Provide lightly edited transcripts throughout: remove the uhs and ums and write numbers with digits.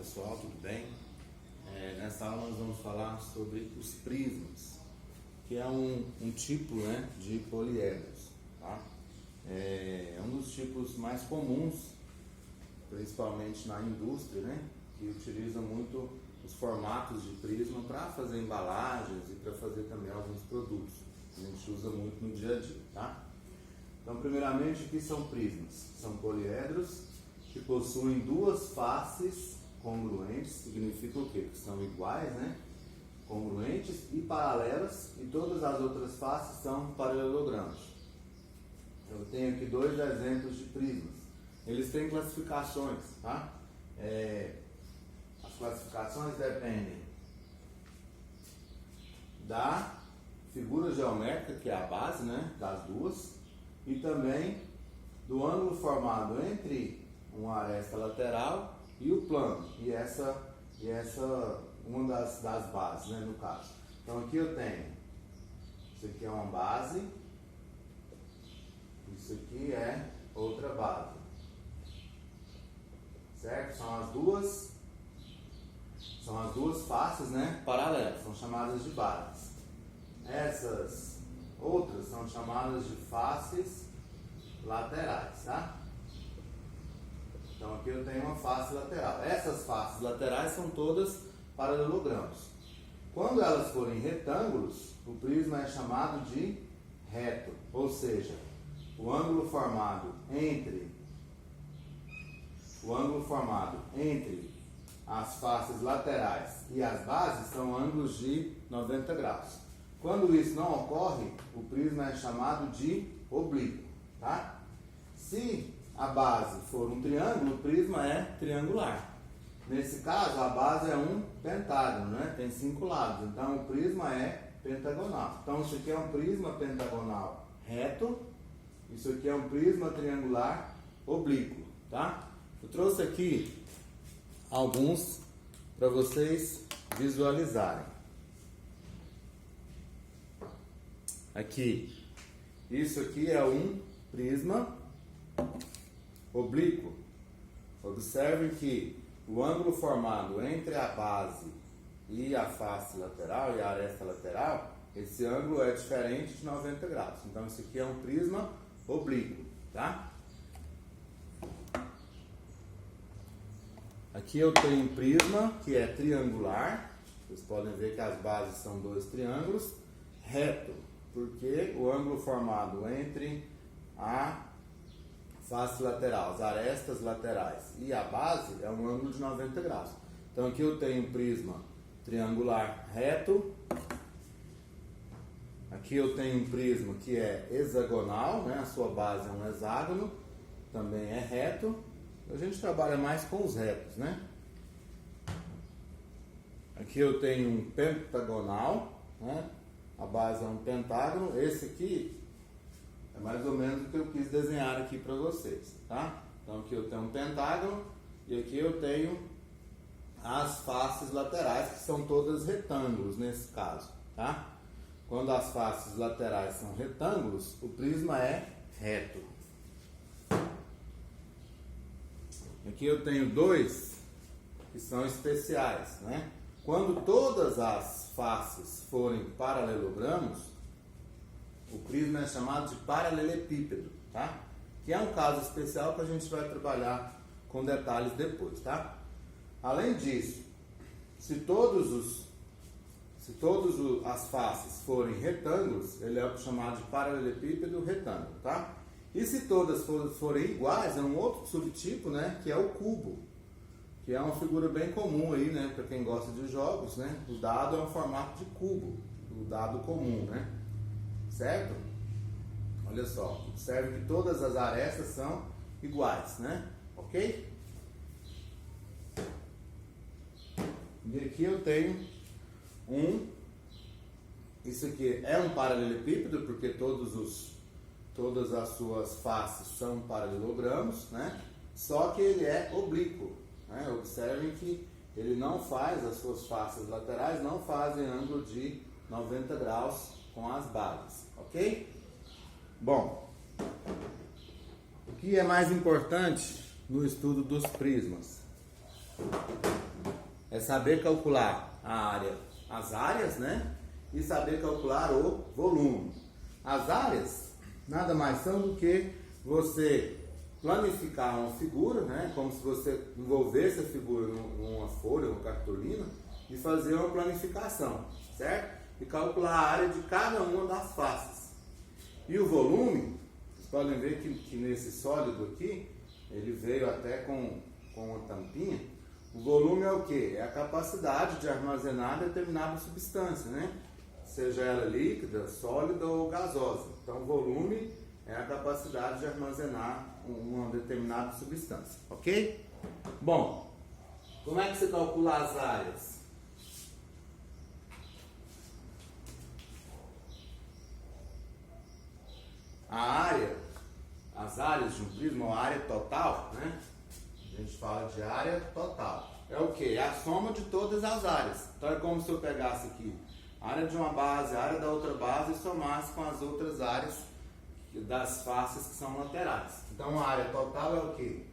pessoal, tudo bem? Nessa aula nós vamos falar sobre os prismas, que é um tipo, né, de poliedros, tá? É um dos tipos mais comuns, principalmente na indústria, né, que utiliza muito os formatos de prisma para fazer embalagens e para fazer também alguns produtos. A gente usa muito no dia a dia, tá? Então, primeiramente, o que são prismas? São poliedros que possuem duas faces congruentes, significa o quê? Que são iguais, né? Congruentes e paralelas, e todas as outras faces são paralelogramas. Eu tenho aqui dois exemplos de prismas. Eles têm classificações, tá? As classificações dependem da figura geométrica, que é a base, né, das duas, e também do ângulo formado entre uma aresta lateral e o plano, e essa uma das bases, né, no caso. Então aqui eu tenho, isso aqui é uma base, isso aqui é outra base, certo? São as duas faces, né, paralelas, são chamadas de bases. Essas outras são chamadas de faces laterais, tá? Então aqui eu tenho uma face lateral. Essas faces laterais são todas paralelogramas. Quando elas forem retângulos, o prisma é chamado de reto, ou seja, o ângulo formado entre as faces laterais e as bases são ângulos de 90 graus. Quando isso não ocorre, o prisma é chamado de oblíquo, tá? Se a base for um triângulo, o prisma é triangular. Nesse caso, a base é um pentágono, né? Tem 5 lados, então o prisma é pentagonal. Então isso aqui é um prisma pentagonal reto, isso aqui é um prisma triangular oblíquo, tá? Eu trouxe aqui alguns para vocês visualizarem. Aqui, isso aqui é um prisma oblíquo. Observem que o ângulo formado entre a base e a face lateral e a aresta lateral, esse ângulo é diferente de 90 graus. Então, isso aqui é um prisma oblíquo, tá? Aqui eu tenho um prisma que é triangular. Vocês podem ver que as bases são dois triângulos. Reto, porque o ângulo formado entre a face lateral, as arestas laterais e a base é um ângulo de 90 graus. Então aqui eu tenho um prisma triangular reto. Aqui eu tenho um prisma que é hexagonal, né? A sua base é um hexágono, também é reto. A gente trabalha mais com os retos, né? Aqui eu tenho um pentagonal, né? A base é um pentágono. Esse aqui é mais ou menos o que eu quis desenhar aqui para vocês, tá? Então aqui eu tenho um pentágono e aqui eu tenho as faces laterais, que são todas retângulos nesse caso, tá? Quando as faces laterais são retângulos, o prisma é reto. Aqui eu tenho dois que são especiais, né? Quando todas as faces forem paralelogramos, o prisma é chamado de paralelepípedo, tá? Que é um caso especial que a gente vai trabalhar com detalhes depois, tá? Além disso, se todas as faces forem retângulos, ele é chamado de paralelepípedo retângulo, tá? E se todas forem iguais, é um outro subtipo, né? Que é o cubo, que é uma figura bem comum aí, né? Para quem gosta de jogos, né? O dado é um formato de cubo, o dado comum, né? Certo? Olha só, observe que todas as arestas são iguais, né? Ok? E aqui eu tenho isso aqui é um paralelepípedo, porque todas as suas faces são paralelogramos, né? Só que ele é oblíquo, né? Observem que ele não faz, as suas faces laterais não fazem ângulo de 90 graus com as bases, ok? Bom, o que é mais importante no estudo dos prismas? é saber calcular as áreas, né? E saber calcular o volume. As áreas nada mais são do que você planificar uma figura, né? Como se você envolvesse a figura numa folha, numa cartolina, e fazer uma planificação, certo? E calcular a área de cada uma das faces. E o volume, vocês podem ver que nesse sólido aqui, ele veio até com uma tampinha. O volume é o quê? É a capacidade de armazenar determinada substância, né? Seja ela líquida, sólida ou gasosa. Então, o volume é a capacidade de armazenar uma determinada substância, ok? Bom, como é que você calcula as áreas? As áreas de um prisma, ou a área total, né? A gente fala de área total. É o quê? É a soma de todas as áreas. Então é como se eu pegasse aqui a área de uma base, a área da outra base e somasse com as outras áreas das faces que são laterais. Então a área total é o quê?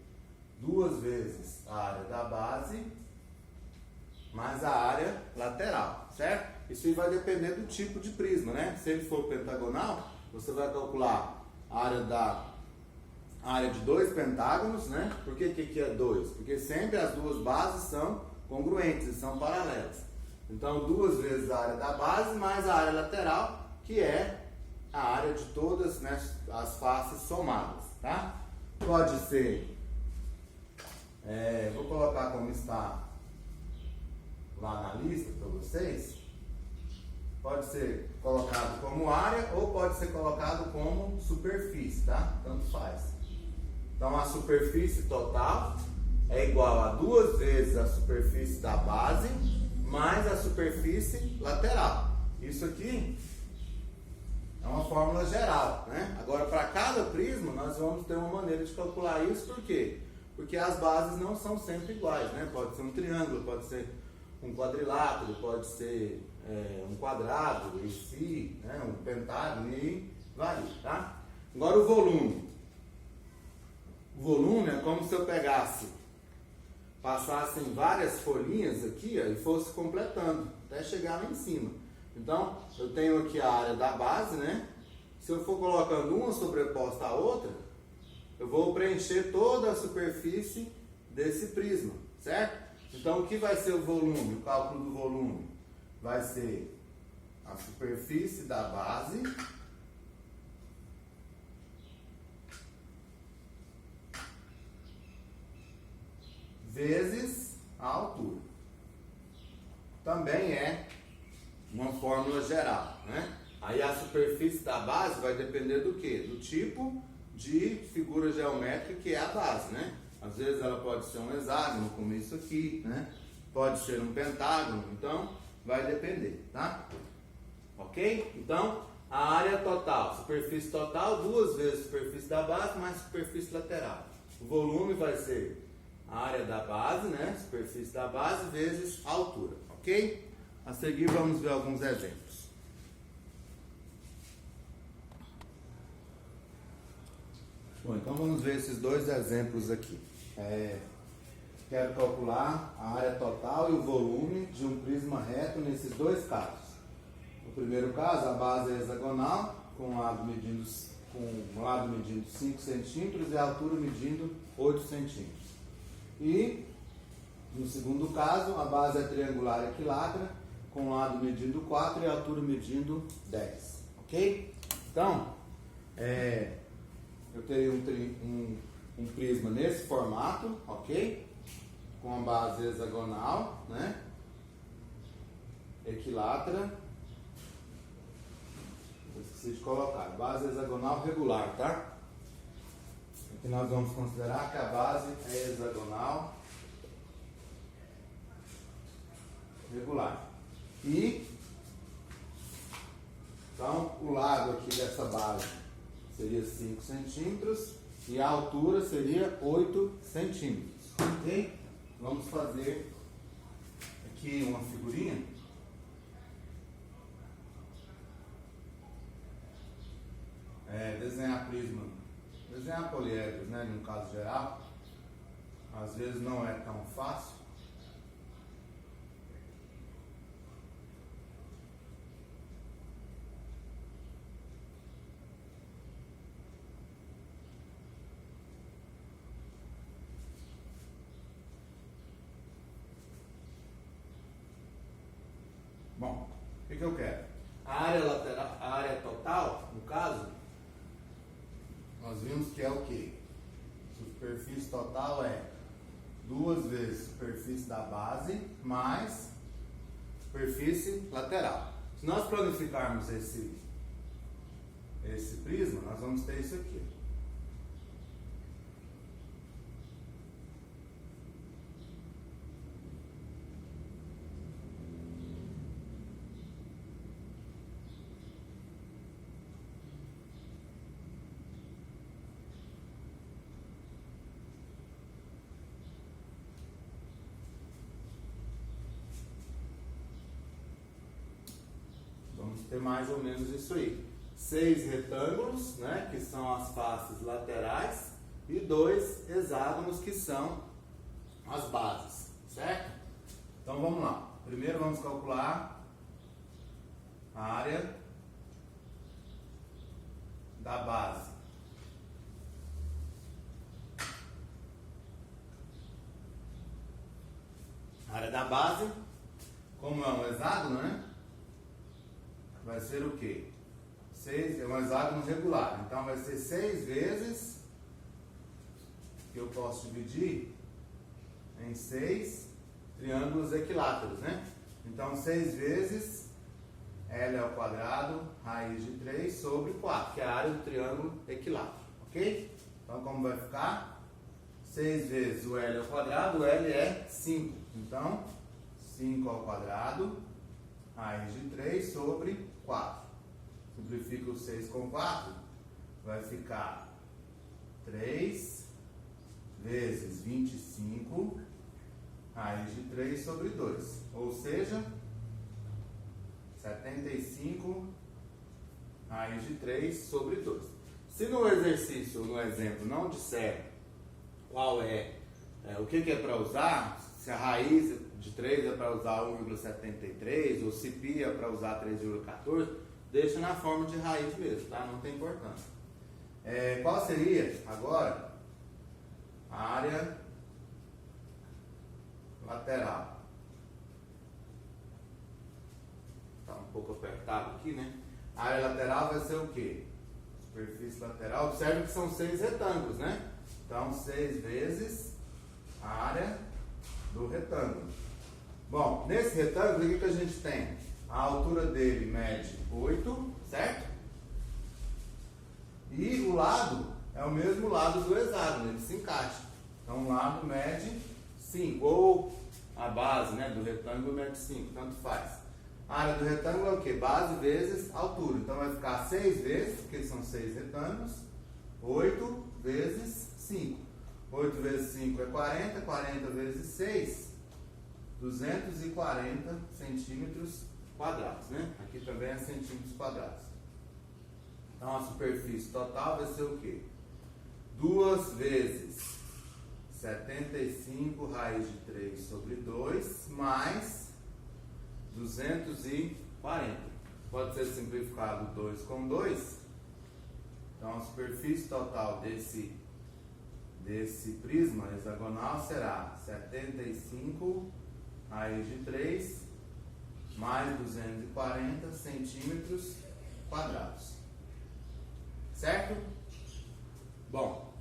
2 vezes a área da base mais a área lateral, certo? Isso aí vai depender do tipo de prisma, né? Se ele for pentagonal, você vai calcular a área de 2 pentágonos, né? Por que é 2? Porque sempre as duas bases são congruentes, são paralelas. Então, 2 vezes a área da base mais a área lateral, que é a área de todas, né, as faces somadas, tá? Pode ser, vou colocar como está lá na lista para vocês. Pode ser colocado como área ou pode ser colocado como superfície, tá? Tanto faz. Então, a superfície total é igual a 2 vezes a superfície da base mais a superfície lateral. Isso aqui é uma fórmula geral, né? Agora, para cada prisma, nós vamos ter uma maneira de calcular isso. Por quê? Porque as bases não são sempre iguais, né? Pode ser um triângulo, pode ser um quadrilátero, pode ser um quadrado, né? Um pentágono e varia, tá? Agora, o volume. O volume é como se eu passassem várias folhinhas aqui, ó, e fosse completando, até chegar lá em cima. Então, eu tenho aqui a área da base, né? Se eu for colocando uma sobreposta à outra, eu vou preencher toda a superfície desse prisma, certo? Então, o que vai ser o volume? O cálculo do volume vai ser a superfície da base vezes a altura. Também é uma fórmula geral, né? Aí a superfície da base vai depender do quê? Do tipo de figura geométrica que é a base, né? Às vezes ela pode ser um hexágono, como isso aqui, né? Pode ser um pentágono, então vai depender, tá? Ok? Então, a área total, superfície total, 2 vezes a superfície da base mais a superfície lateral. O volume vai ser a área da base, né? Superfície da base vezes a altura, ok? A seguir vamos ver alguns exemplos. Bom, então vamos ver esses 2 exemplos aqui. Quero calcular a área total e o volume de um prisma reto nesses 2 casos. No primeiro caso, a base é hexagonal, com um lado medindo 5 centímetros e a altura medindo 8 centímetros. E, no segundo caso, a base é triangular equilátera, com um lado medindo 4 e a altura medindo 10. Ok? Então, eu teria um prisma nesse formato, ok? Com a base hexagonal, né? Equilátera. Eu esqueci de colocar. Base hexagonal regular, tá? Aqui nós vamos considerar que a base é hexagonal regular. E, então, o lado aqui dessa base seria 5 centímetros e a altura seria 8 centímetros. Ok? Vamos fazer aqui uma figurinha. Desenhar poliedros, né, no caso geral, às vezes não é tão fácil. Bom, o que eu quero? A área lateral, a área total, no caso, nós vimos que é o quê? Superfície total é 2 vezes superfície da base mais superfície lateral. Se nós planificarmos esse prisma, nós vamos ter isso aqui. Vamos ter mais ou menos isso aí. 6 retângulos, né, que são as faces laterais, e 2 hexágonos, que são as bases, certo? Então vamos lá. Primeiro vamos calcular a área da base. A área da base, como é um hexágono, né? Vai ser o quê? 6, é um hexágono regular. Então vai ser 6 vezes, que eu posso dividir em 6 triângulos equiláteros, né? Então 6 vezes L ao quadrado, raiz de 3 sobre 4, que é a área do triângulo equilátero, ok? Então como vai ficar? 6 vezes o L ao quadrado, o L é 5. Então 5 ao quadrado, raiz de 3 sobre 4. Simplifica o 6 com 4, vai ficar 3 vezes 25, raiz de 3 sobre 2. Ou seja, 75 raiz de 3 sobre 2. Se no exercício ou no exemplo não disser qual o que é para usar, se a raiz de 3 é para usar 1,73 ou se π é para usar 3,14, deixa na forma de raiz mesmo, tá? Não tem importância. Qual seria agora a área lateral? Tá um pouco apertado aqui, né? A área lateral vai ser o quê? Superfície lateral. Observe que são 6 retângulos, né? Então 6 vezes a área do retângulo. Bom, nesse retângulo, o que a gente tem? A altura dele mede 8, certo? E o lado é o mesmo lado do hexágono, ele se encaixa. Então o lado mede 5, ou a base, né, do retângulo mede 5, tanto faz. A área do retângulo é o quê? Base vezes altura. Então vai ficar 6 vezes, porque são 6 retângulos, 8 vezes 5. 8 vezes 5 é 40, 40 vezes 6, 240 centímetros quadrados, né? Aqui também é centímetros quadrados. Então a superfície total vai ser o quê? 2 vezes 75 raiz de 3 sobre 2 mais 240. Pode ser simplificado 2 com 2. Então a superfície total desse prisma hexagonal será 75 raiz de 3 mais 240 centímetros quadrados. Certo? Bom,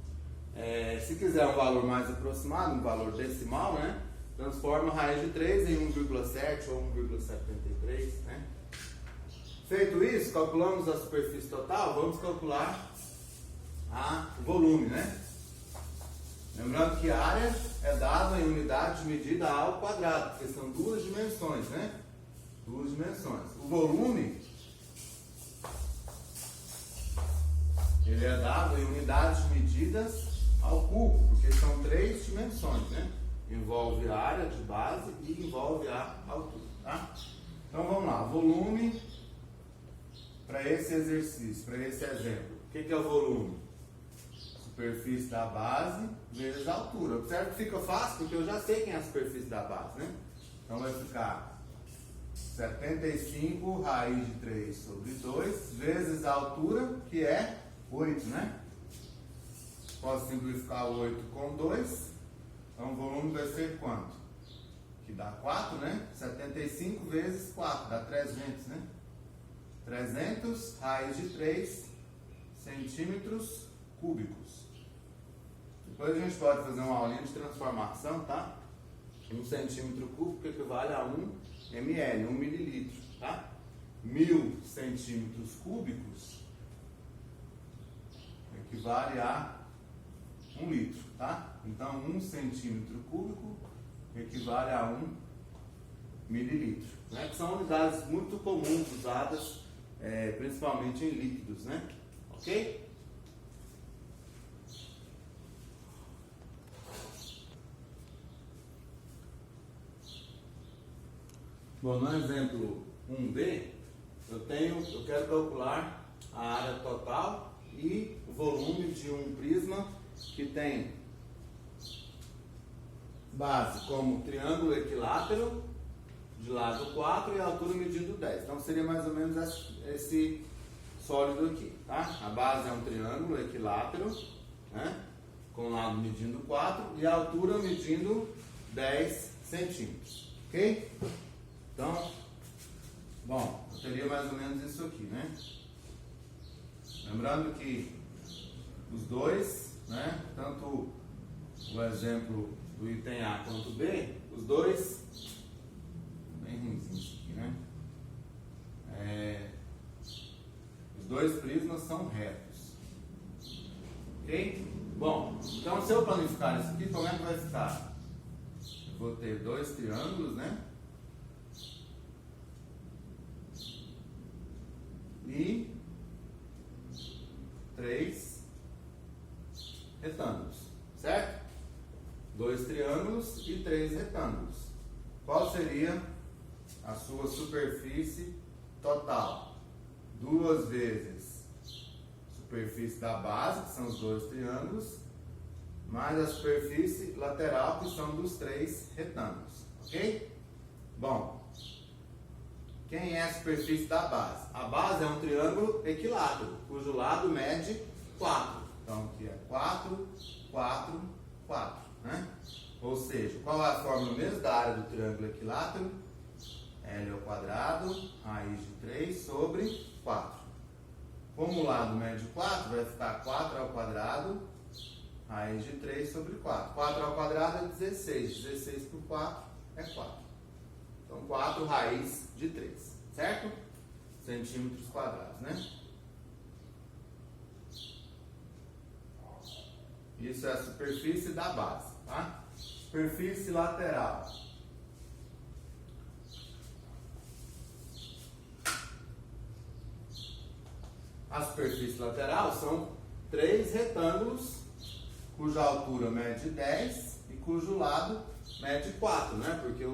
se quiser um valor mais aproximado, um valor decimal, né? Transforma a raiz de 3 em 1,7 ou 1,73, né? Feito isso, calculamos a superfície total, vamos calcular o volume, né? Lembrando que a área é dada em unidade de medida ao quadrado, porque são 2 dimensões, né? 2 dimensões. O volume, ele é dado em unidades de medidas ao cubo, porque são 3 dimensões, né? Envolve a área de base e envolve a altura, tá? Então vamos lá, volume para esse exercício, para esse exemplo. O que é o volume? Superfície da base vezes a altura. Observe que fica fácil, porque eu já sei quem é a superfície da base, né? Então vai ficar 75 raiz de 3 sobre 2 vezes a altura, que é 8, né? Posso simplificar 8 com 2. Então o volume vai ser quanto? que dá 4, né? 75 vezes 4, dá 300, né? 300 raiz de 3 centímetros cúbicos. Depois a gente pode fazer uma aulinha de transformação, tá? 1 centímetro cúbico equivale a 1 ml, 1 mililitro, tá? 1000 centímetros cúbicos equivale a 1 litro, tá? Então 1 centímetro cúbico equivale a 1 mililitro, né? Que são unidades muito comuns usadas principalmente em líquidos, né? Ok? Bom, no exemplo 1b, eu quero calcular a área total e o volume de um prisma que tem base como triângulo equilátero de lado 4 e a altura medindo 10. Então seria mais ou menos esse sólido aqui, tá? A base é um triângulo equilátero, né? Com o lado medindo 4 e a altura medindo 10 centímetros, ok? Então, bom, eu teria mais ou menos isso aqui, né? Lembrando que os dois, né? Tanto o exemplo do item A quanto B, os dois, bem ruimzinho isso aqui, né? Os dois prismas são retos, ok? Bom, então se eu planificar isso aqui, como é que vai ficar? Eu vou ter dois triângulos, né? E 3 retângulos, certo? 2 triângulos e 3 retângulos. Qual seria a sua superfície total? 2 vezes superfície da base, que são os 2 triângulos, mais a superfície lateral, que são dos 3 retângulos, ok? Bom, quem é a superfície da base? A base é um triângulo equilátero, cujo lado mede 4. Então aqui é 4, 4, 4, né? Ou seja, qual é a fórmula mesmo da área do triângulo equilátero? L ao quadrado, raiz de 3 sobre 4. Como o lado mede 4, vai ficar 4 ao quadrado, raiz de 3 sobre 4. 4 ao quadrado é 16. 16 por 4 é 4. Então 4 raiz de 3, certo? Centímetros quadrados, né? Isso é a superfície da base, tá? Superfície lateral. A superfície lateral são 3 retângulos, cuja altura mede 10 e cujo lado mede 4, né? Porque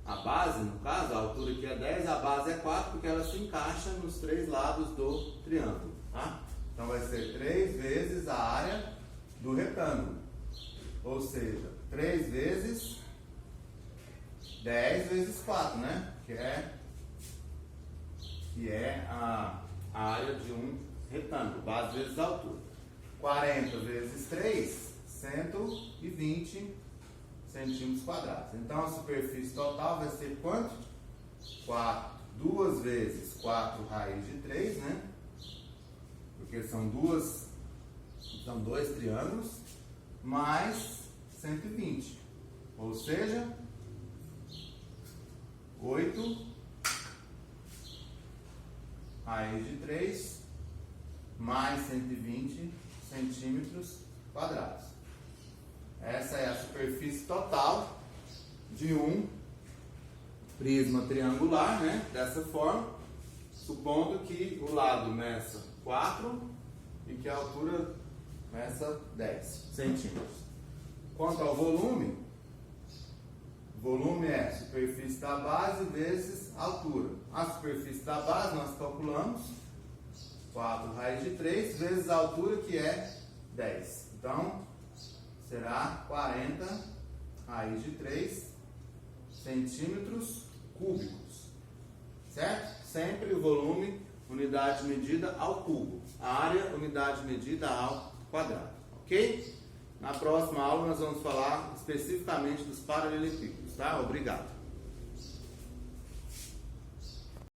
a base, no caso, a altura aqui é 10, a base é 4, porque ela se encaixa nos 3 lados do triângulo, tá? Então vai ser 3 vezes a área do retângulo, ou seja, 3 vezes 10 vezes 4, né? Que é a área de um retângulo, base vezes altura. 40 vezes 3, 120 centímetros quadrados. Então a superfície total vai ser quanto? 4, 2 vezes 4 raiz de 3, né? Porque são dois triângulos, mais 120. Ou seja, 8 raiz de 3 mais 120 centímetros quadrados. Essa é a superfície total de um prisma triangular, né? Dessa forma, supondo que o lado meça 4 e que a altura meça 10 centímetros. Quanto ao volume, o volume é superfície da base vezes altura. A superfície da base nós calculamos 4 raiz de 3 vezes a altura, que é 10. Então, será 40 raiz de 3 centímetros cúbicos, certo? Sempre o volume, unidade medida ao cubo. A área, unidade medida ao quadrado, ok? Na próxima aula nós vamos falar especificamente dos paralelepípedos, tá? Obrigado.